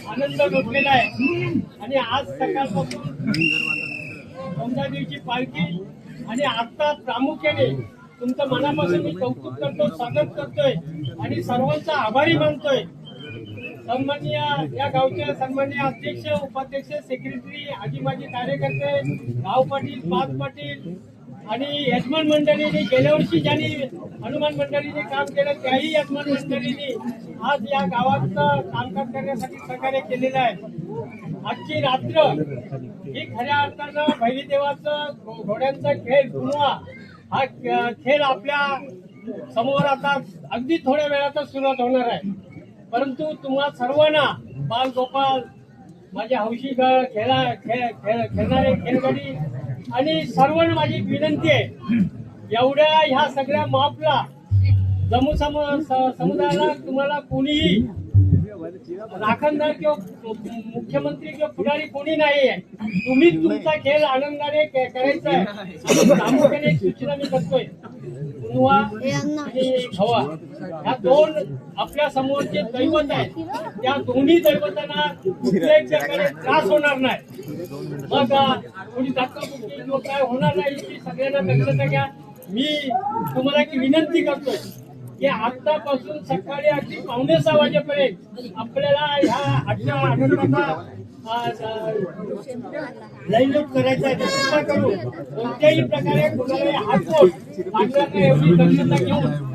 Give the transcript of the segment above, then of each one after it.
आनंद लुटलेला आहे आणि आज सकाळपासून औंधादेवीची पालखी आणि आता प्रामुख्याने तुमचं मनापासून मी कौतुक करतो, स्वागत करतोय आणि सर्वांचा आभारी मानतोय. सन्माननीय या गावचे सन्माननीय अध्यक्ष उपाध्यक्ष सेक्रेटरी आजी माजी कार्यकर्ते गाव पाटील पाच पाटील आणि यजमान मंडळींनी गेल्या वर्षी ज्यांनी हनुमान मंडळीने काम केलं त्याही यजमान मंडळींनी आज या गावाचं कामकाज करण्यासाठी सहकार्य केलेलं आहे। आजची रात्र ही खऱ्या अर्थानं भैरीदेवाचं घोड्यांचा खेळ कुणवा हा खेळ आपल्या समोर आता अगदी थोड्या वेळातच सुरुवात होणार आहे। परंतु तुम्हा सर्वांना बाल गोपाल माझे हौशी खेळणारे खेळगडी आणि सर्वांना माझी विनंती आहे, एवढ्या ह्या सगळ्या मापला जम्मू समुदायाला तुम्हाला कोणीही राखणदार किंवा मुख्यमंत्री किंवा पुढारी कोणी नाही आहे। तुम्ही तुमचा खेळ आनंदाने करायचा आहे। प्रामुख्याने एक सूचना मी करतोय, कुणवा आणि खवा ह्या दोन आपल्या समोरचे दैवत आहेत, त्या दोन्ही दैवतांना कुठल्याही प्रकारे त्रास होणार नाही। मग कोणी धक्काबुक्की किंवा काय होणार नाही याची सगळ्यांना दक्षता घ्या। मी तुम्हाला एक विनंती करतोय की आतापासून सकाळी अगदी 5:45 वाजेपर्यंत आपल्याला ह्या आनंदाचा लयलूट करायचा आहे। कृपा करून कोणत्याही प्रकारे कुणालाही हातबोट लागणार नाही एवढी दक्षता घेऊन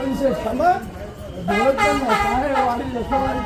विषय थांबा बोलत पण नाही काय वाढी जसं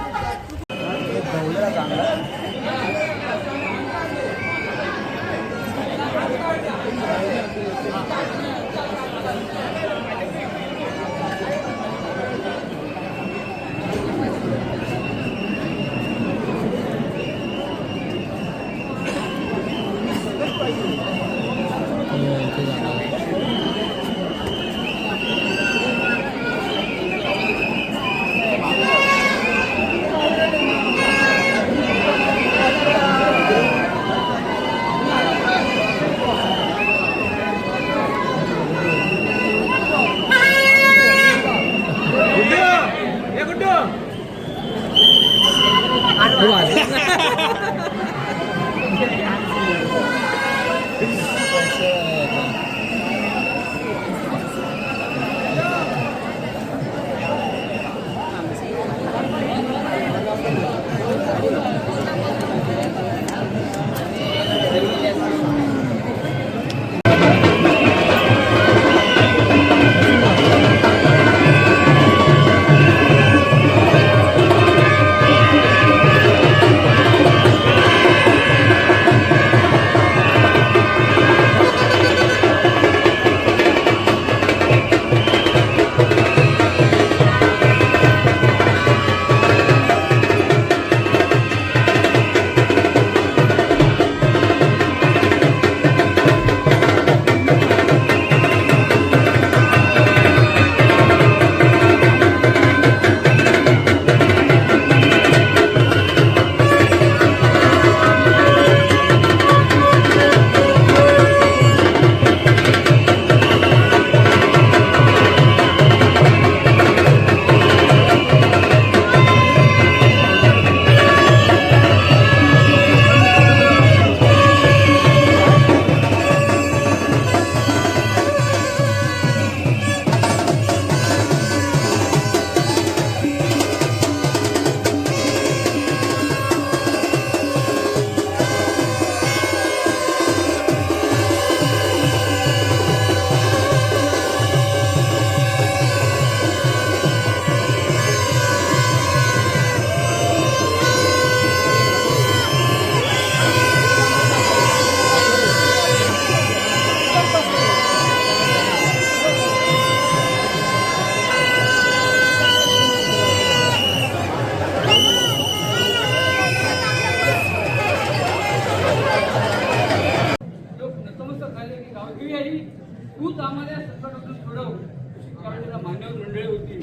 तूच आम्हाला संकटातून सोडव अशी त्यावेळेला मान्यवर मंडळी होती.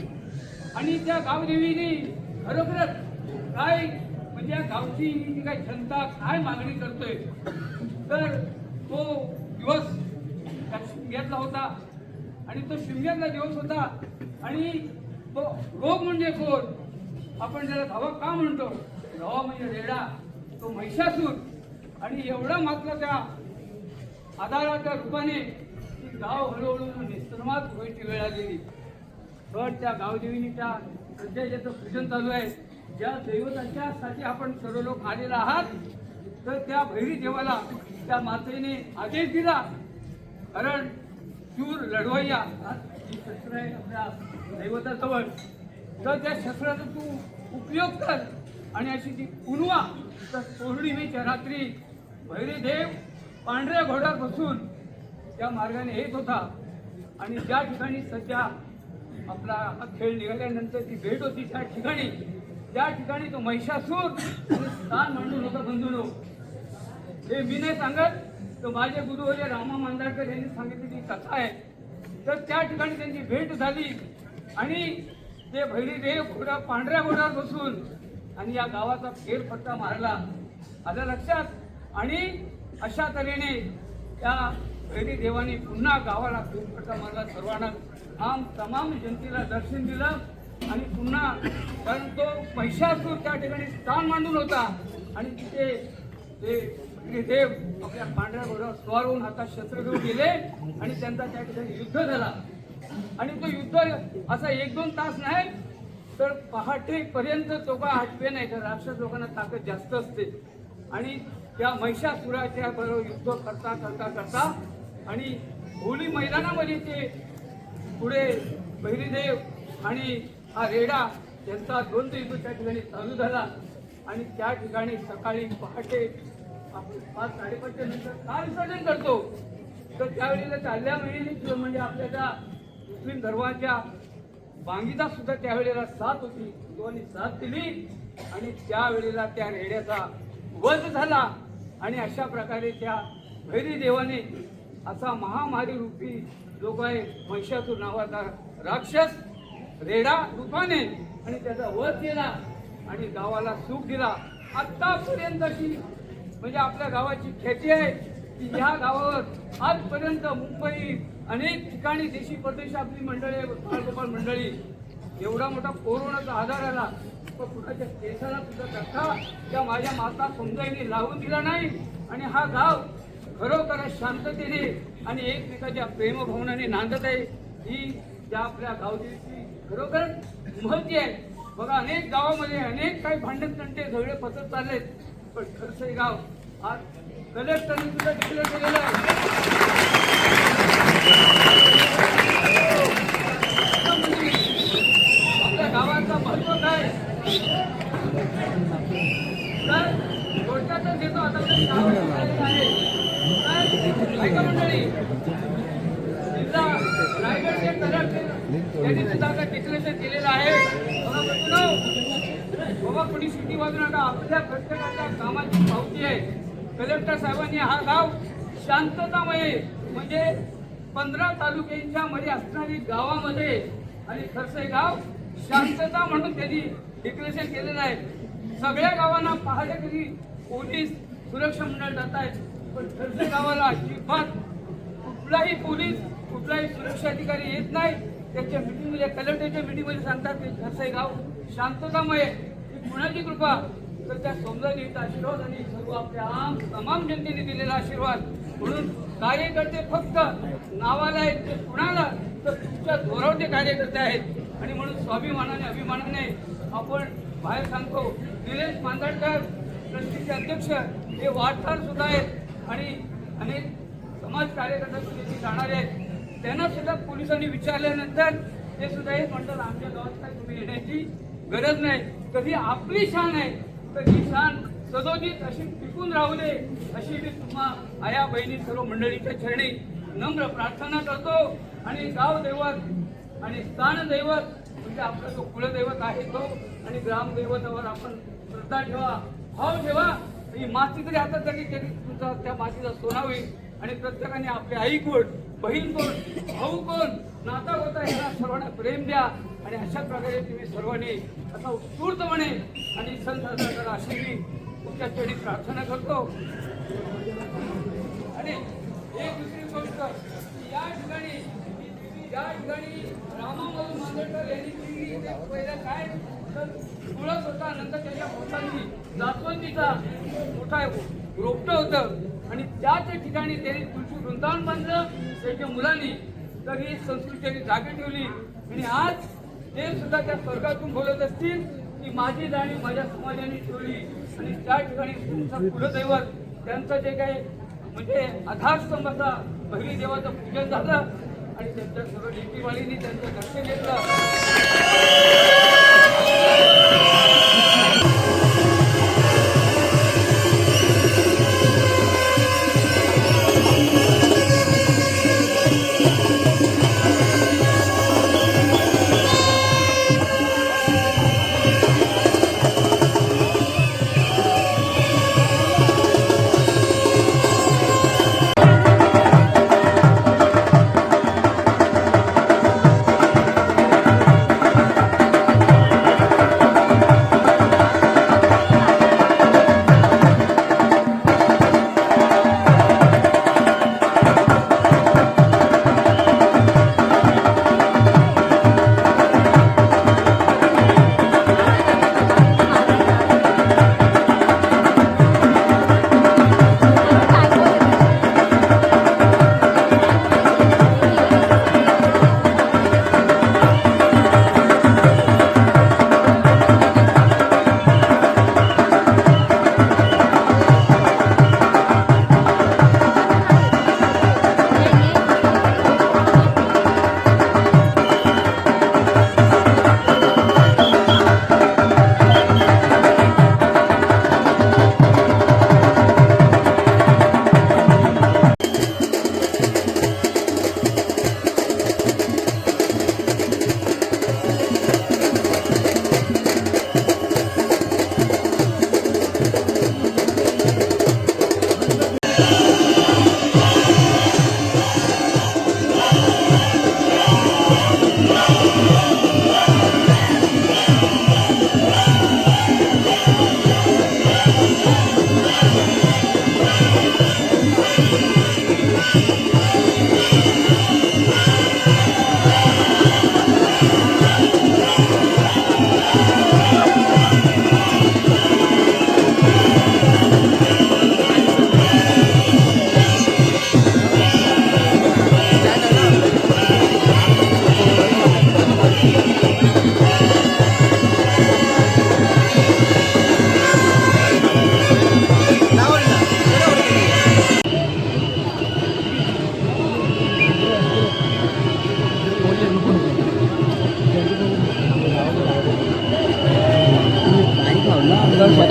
आणि त्या गावदेवीने खरोखरच काय म्हणजे या गावची जी काय जनता काय मागणी करतोय तर तो दिवस शिमग्यातला होता आणि तो शिमग्यातला दिवस होता. आणि तो रोग म्हणजे कोण आपण त्याला धावा का म्हणतो धावा म्हणजे रेडा तो महिषासूर. आणि एवढा मात्र त्या आधाराच्या रूपाने गाव हळूहळू निस्त्रमात व्हायची वेळ आलेली. पण त्या गावदेवीनी त्या सध्या ज्याचं पूजन चालू आहे ज्या दैवताच्या साठी आपण सर्व लोक आलेला आहात तर त्या भैरी देवाला त्या मातेने आदेश दिला. कारण शूर लढवय्या ही शस्त्र आहे आपल्या दैवताजवळ तर त्या शस्त्राचा तू उपयोग कर. आणि अशी ती पुनवा तर पौर्णिमेच्या रात्री भैरी देव पांढऱ्या घोड्यावर बसून त्या मार्गाने येत होता. आणि ज्या ठिकाणी सध्या आपला हा खेळ निघाल्यानंतर ती भेट होती त्या ठिकाणी तो महिषासूर स्थान मांडून होता. बंधूनो हे मी नाही सांगत तर माझे गुरुवर्य रामा मांजरकर यांनी सांगितलेली कथा आहे. तर त्या ठिकाणी त्यांची भेट झाली आणि ते भैरीदेव पांढऱ्या घोड्यावर बसून आणि या गावाचा फेरफटका मारला आलं लक्षात. आणि अशा तऱ्हेने त्या भैरी देवाने पुन्हा गावाला फेरफटका मारला. सर्वांना तमाम जनतेला दर्शन दिलं आणि पुन्हा कारण तो महिषासूर त्या ठिकाणी स्थान मांडून होता. आणि तिथे ते भैरी देव आपल्या पांढऱ्या घोड्यावर स्वार होऊन हातात शस्त्र घेऊन गेले आणि त्यांचा त्या ठिकाणी युद्ध झाला. आणि तो युद्ध असा 1-2 तास नाही तर पहाटेपर्यंत तो का आठवे नाही. तर राक्षस लोकांना ताकद जास्त असते. आणि त्या महिषासुराच्या बरोबर युद्ध करता करता करता आणि होली मैदानामध्ये ते पुढे भैरीदेव आणि हा रेडा त्यांचा द्वंद्व युद्ध त्या ठिकाणी चालू झाला आणि त्या ठिकाणी सकाळी पहाटे आपण 5-5:30 नंतर का विसर्जन करतो तर त्यावेळेला चालल्या महिने म्हणजे आपल्या त्या मुस्लिम धर्माच्या बांगीदा सुद्धा त्यावेळेला साथ होती. दोन्ही साथ दिली आणि त्यावेळेला त्या रेड्याचा वध झाला आणि अशा प्रकारे त्या भैरी देवाने असा महामारी रूपी जो काय महिषासूर नावाचा राक्षस रेडा रूपाने आणि त्याचा वध केला आणि गावाला सुख दिला. आतापर्यंतची म्हणजे आपल्या गावाची ख्याती आहे की या गावावर आजपर्यंत मुंबई अनेक ठिकाणी देशी परदेशातली मंडळी बाळगोपाळ मंडळी एवढा मोठा कोरोनाचा आधार आला पण कुणाच्या केसाला सुद्धा धक्का त्या माझ्या माता समजाईने लावून दिला नाही आणि हा गाव खरोखर शांततेने आणि एकमेकाच्या प्रेमभावनाने नांदत आहे. ही त्या आपल्या गावची खरोखर महती आहे. बघा अनेक गावामध्ये अनेक काही भांडण तंटे झगडे पसरत चाललेत पण खरसई गाव आज कलेक्टरने सुद्धा डिक्लेअर केलेलं आहे. आपल्या गावाचं महत्व काय तर थोडक्यातच घेतो आता गाव आहे ऐका मंडळी जिल्हा रायगडचे कलेक्टर त्यांनी सुद्धा आता डिक्लेरेशन केलेलं आहे. बाबा कोणी शिटी वाजू नका आपल्या प्रत्येकाच्या कामाची पावती आहे. कलेक्टर साहेबांनी हा गाव शांततामय म्हणजे 15 तालुक्यांच्या मध्ये असणारी गावामध्ये आणि खरसई गाव शांतता म्हणून त्यांनी डिक्लेरेशन केलेलं आहे. सगळ्या गावांना पहाटेकरी पोलीस सुरक्षा मंडळ जात आहेत पण खरसई गावाला अजिबात कुठलाही पोलीस कुठलाही सुरक्षा अधिकारी येत नाही. त्याच्या मिटिंगमध्ये कलेक्टरच्या मिटिंगमध्ये सांगतात की खरसई गाव शांततामय ही कुणाची कृपा तर त्या सौंदर्याचा आशीर्वाद आणि सर्व आपल्या तमाम जनतेने दिलेला आशीर्वाद म्हणून कार्यकर्ते फक्त नावाला आहेत ते कुणाला तर तुमच्या जोरावर ते कार्यकर्ते आहेत आणि म्हणून स्वाभिमानाने अभिमानाने आपण बाहेर सांगतो. निलेश मांजरकर ट्रस्टीचे अध्यक्ष हे वार्ताहर सुद्धा आहेत आणि अनेक समाज कार्यकर्ते सुद्धा जाणारे आहेत. त्यांना सुद्धा पोलिसांनी विचारल्यानंतर ते सुद्धा हे म्हणतात आमच्या गावात काय तुम्ही येण्याची गरज नाही. कधी आपली शान आहे तर ही शान सदोदित अशी टिकून राहू दे अशी मी तुम्हा आया बहिणी सर्व मंडळीच्या चरणी नम्र प्रार्थना करतो. आणि गाव दैवत आणि स्थान दैवत म्हणजे आपला जो कुलदैवत आहे तो आणि ग्रामदैवतावर आपण श्रद्धा ठेवा भाव ठेवा. ही माती तरी हातात तरी तुमचा त्या मातीचा सोना होईल आणि प्रत्येकाने आपली आई कोण बहीण कोण भाऊ कोण नाता होता ह्याला सर्वांना प्रेम द्या आणि अशा प्रकारे तुम्ही सर्वांनी असा उत्स्फूर्तपणे आणि सण साजरा करा अशी मी तुमच्या चरणी प्रार्थना करतो. आणि एक दुसरी गोष्ट या ठिकाणी रामामधून मांजरकर यांनी पहिलं काय तर तुळस होता नंतर त्याच्या मोठांनी जास्वंदीचा मोठा रोपटं होतं आणि त्याच ठिकाणी त्यांनी तुळशी वृंदावन बांधलं त्याच्या मुलांनी तर ही संस्कृती त्यांनी जागी ठेवली आणि आज ते सुद्धा त्या स्वर्गातून बोलत असतील की माझी जाणीव माझ्या समाजाने ठेवली आणि त्या ठिकाणी तुमचं कुलदैवत त्यांचं जे काही म्हणजे आधारस्तंभ असा बहिरी देवाचं पूजन झालं आणि त्यांच्या सर्व लेकीवाळींनी त्यांचं दर्शन घेतलं.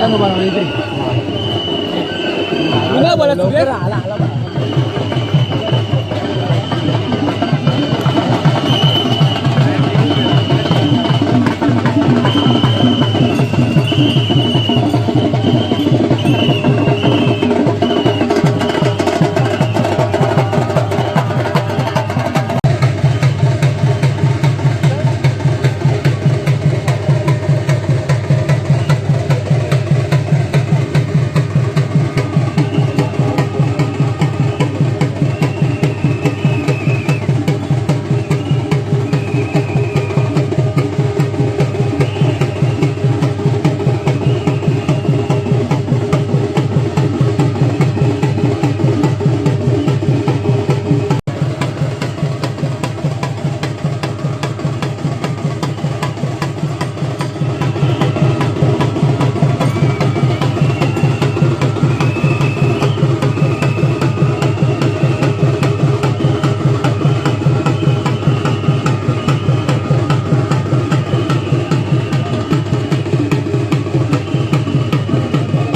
सांग बरं इथे. बोला सुरेश.